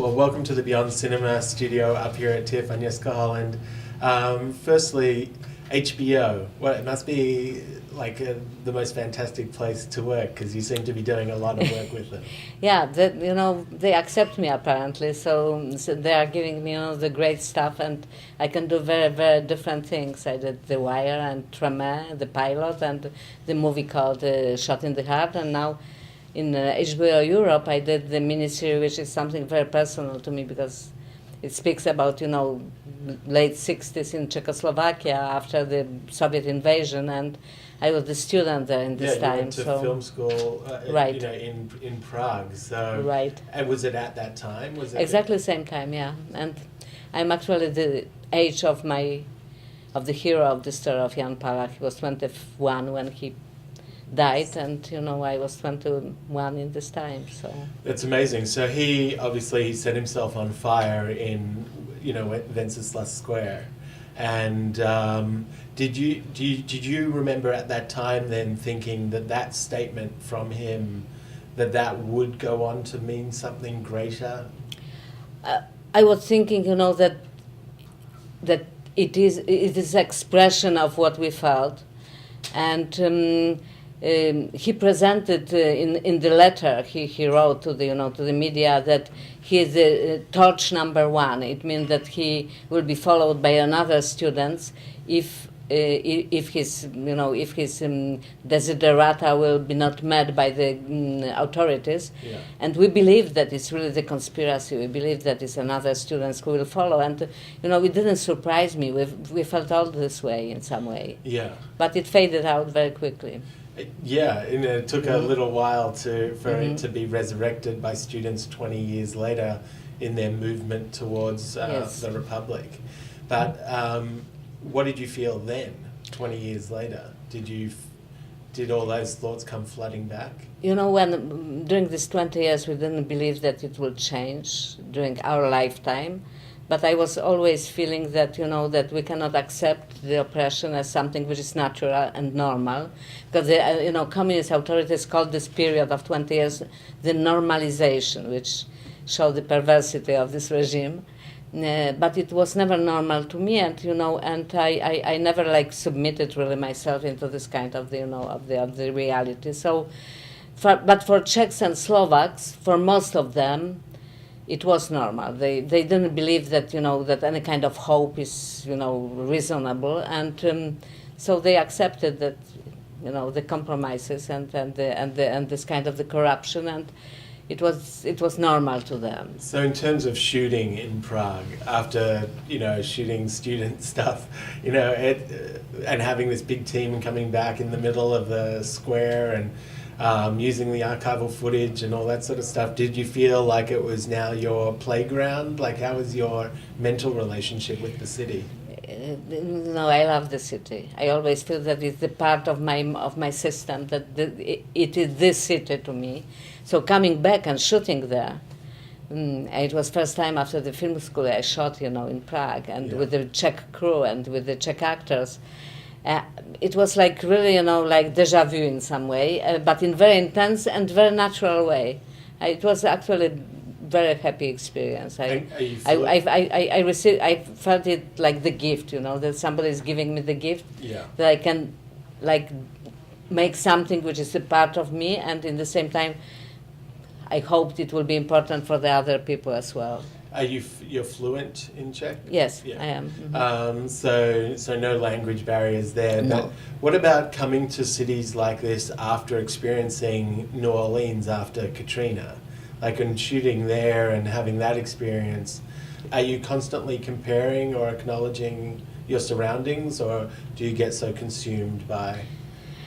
Well, welcome to the Beyond Cinema studio up here at Tiff, Agnieszka Holland. Firstly, HBO. Well, it must be like the most fantastic place to work because you seem to be doing a lot of work with them. Yeah, they accept me apparently, so they are giving me the great stuff, and I can do very, very different things. I did The Wire and Tremé, the pilot, and the movie called Shot in the Heart, and now in HBO Europe I did the miniseries, which is something very personal to me because it speaks about, late 60s in Czechoslovakia after the Soviet invasion, and I was the student there in this time. You went to film school, right. In Prague. So, right. And was it at that time? Was it exactly the same time? Yeah, and I'm actually the age of the hero of the story of Jan Palach. He was 21 when he died, and I was 21 in this time. So that's amazing. So he set himself on fire in Wenceslas Square, and did you remember at that time then thinking that statement from him that would go on to mean something greater? I was thinking, that it is expression of what we felt, and. He presented in the letter he wrote to the media that he is torch number one. It means that he will be followed by another students if his desiderata will be not met by the authorities. Yeah. And we believe that it's really the conspiracy. We believe that it's another students who will follow. And it didn't surprise me. We felt all this way in some way. Yeah. But it faded out very quickly. Yeah, and it took a little while for it to be resurrected by students 20 years later in their movement towards the Republic. But what did you feel then, 20 years later? Did all those thoughts come flooding back? When during these 20 years we didn't believe that it will change during our lifetime. But I was always feeling that, that we cannot accept the oppression as something which is natural and normal. Because, communist authorities called this period of 20 years the normalization, which showed the perversity of this regime. But it was never normal to me, and, and I never, submitted really myself into this kind of, of the reality. So, but for Czechs and Slovaks, for most of them, it was normal. They didn't believe that that any kind of hope is reasonable, and so they accepted that the compromises and this kind of the corruption, and it was normal to them. So in terms of shooting in Prague, after shooting student stuff, and having this big team coming back in the middle of the square and using the archival footage and all that sort of stuff, did you feel like it was now your playground? Like, how was your mental relationship with the city? No, I love the city. I always feel that it's the part of my system, that it is this city to me. So coming back and shooting there, it was first time after the film school I shot, in Prague, and with the Czech crew and with the Czech actors. It was like really, like deja vu in some way, but in very intense and very natural way. It was actually a very happy experience. I felt it like the gift, that somebody is giving me the gift, that I can make something which is a part of me, and in the same time, I hoped it will be important for the other people as well. You're fluent in Czech? Yes, I am. Mm-hmm. So no language barriers there. No. But what about coming to cities like this after experiencing New Orleans after Katrina? And shooting there and having that experience, are you constantly comparing or acknowledging your surroundings, or do you get so consumed by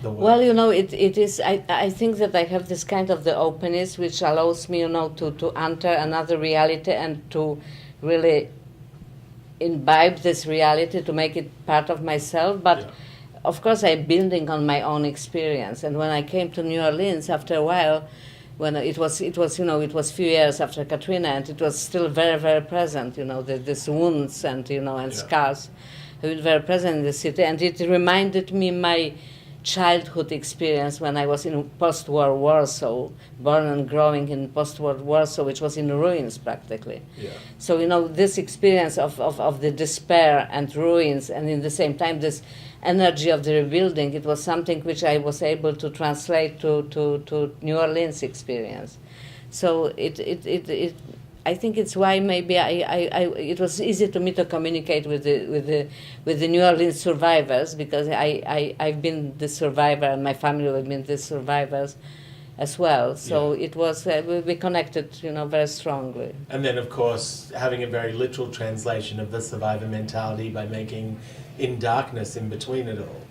the work? Well, it is. I think that I have this kind of the openness which allows me, to enter another reality and to really imbibe this reality, to make it part of myself. But of course, I'm building on my own experience. And when I came to New Orleans, after a while, when it was few years after Katrina, and it was still very, very present. These wounds and scars have been very present in the city, and it reminded me my childhood experience when I was in post-war Warsaw, born and growing in post-war Warsaw, which was in ruins practically. Yeah. So, this experience of the despair and ruins, and in the same time this energy of the rebuilding, it was something which I was able to translate to New Orleans experience. So I think it's why maybe it was easy to me to communicate with the New Orleans survivors, because I've been the survivor and my family have been the survivors as well. So it was we connected, very strongly. And then, of course, having a very literal translation of the survivor mentality by making In Darkness in between it all.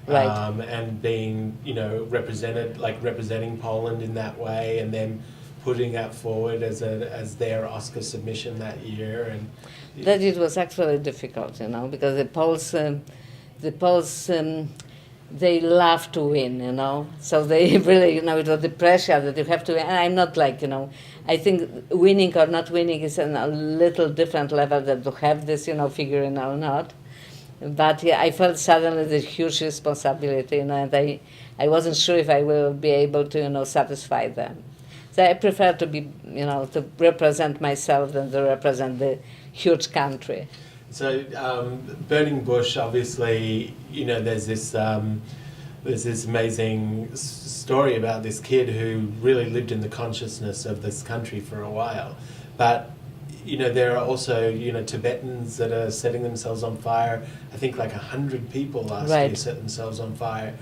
Right. And being, representing Poland in that way, and then putting that forward as their Oscar submission that year. And that it was actually difficult, because the Poles, they love to win, So they really, it was the pressure that you have to win. And I'm not I think winning or not winning is on a little different level than to have this, figuring or not. But I felt suddenly the huge responsibility, and I wasn't sure if I will be able to, satisfy them. So I prefer to be, to represent myself than to represent the huge country. So, Burning Bush, obviously, there's this amazing story about this kid who really lived in the consciousness of this country for a while. But, there are also, Tibetans that are setting themselves on fire. I think like 100 people last year set themselves on fire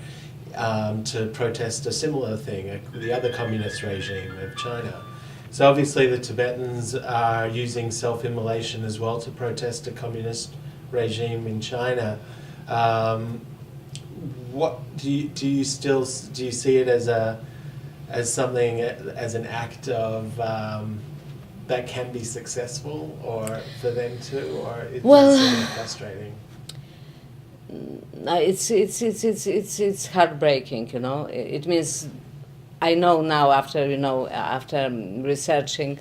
to protest a similar thing, the other communist regime of China. So obviously the Tibetans are using self-immolation as well to protest a communist regime in China. What do you see it as something, as an act of that can be successful, or for them too, or it's frustrating? It's heartbreaking, It means I know now after researching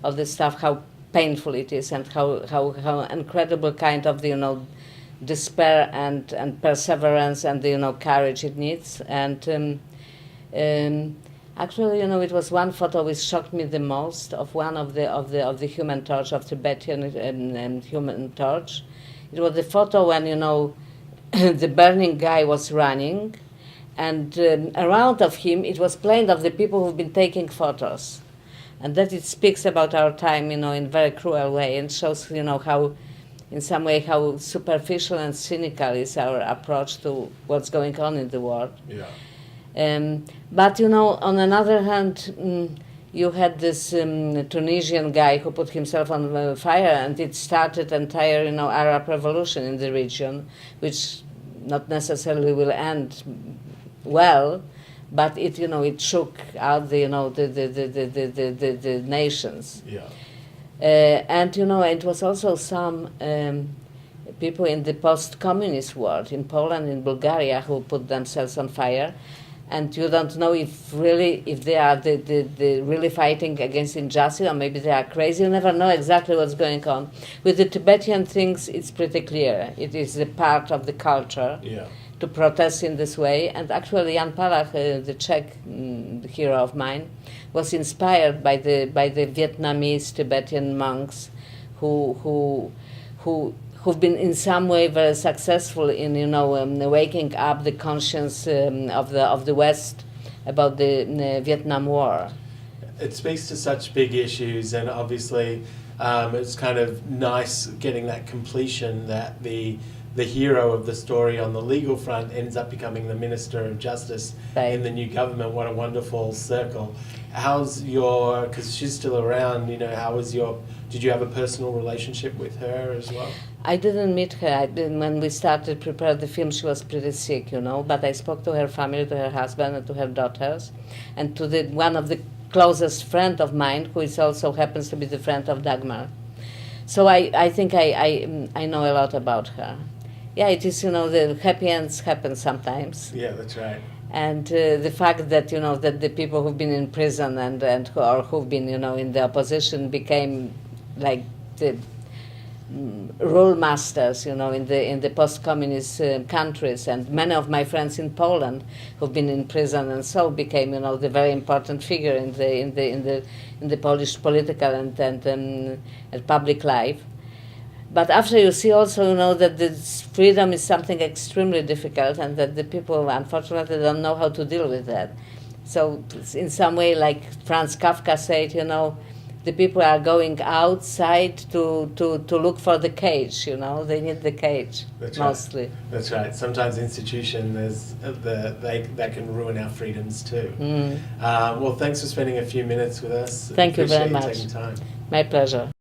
of the stuff how painful it is, and how incredible kind of despair and perseverance and courage it needs. And actually, it was one photo which shocked me the most, of one of the Human Torch, of Tibetan Human Torch. It was the photo when the burning guy was running, and around of him it was plain of the people who've been taking photos, and that it speaks about our time, in a very cruel way, and shows how, in some way, how superficial and cynical is our approach to what's going on in the world. Yeah. But on another hand, you had this Tunisian guy who put himself on fire, and it started entire Arab revolution in the region, which not necessarily will end well, but it shook out the nations. Yeah. And it was also some people in the post-communist world, in Poland, in Bulgaria, who put themselves on fire. And you don't know if they are the really fighting against injustice, or maybe they are crazy. You never know exactly what's going on. With the Tibetan things, it's pretty clear. It is a part of the culture to protest in this way. And actually, Jan Palach, the Czech hero of mine, was inspired by the Vietnamese Tibetan monks who've been in some way very successful in waking up the conscience of the West about the Vietnam War. It speaks to such big issues, and obviously it's kind of nice getting that completion that the hero of the story on the legal front ends up becoming the Minister of Justice in the new government. What a wonderful circle. Because she's still around, did you have a personal relationship with her as well? I didn't meet her. When we started to prepare the film, she was pretty sick, but I spoke to her family, to her husband, and to her daughters, and to one of the closest friend of mine, who is also happens to be the friend of Dagmar. So I think I know a lot about her. Yeah, it is, the happy ends happen sometimes. Yeah, that's right. And the fact that, that the people who've been in prison or who've been, in the opposition became like rule masters, you know, in the post-communist countries, and many of my friends in Poland who've been in prison and so became, you know, the very important figure in the Polish political and public life. But after you see also, you know, that this freedom is something extremely difficult, and that the people unfortunately don't know how to deal with that. So in some way, like Franz Kafka said, you know, the people are going outside to look for the cage, you know. They need the cage. That's mostly. Right. That's right. Sometimes institution that can ruin our freedoms too. Well, thanks for spending a few minutes with us. Thank you very Appreciate much. taking time. My pleasure.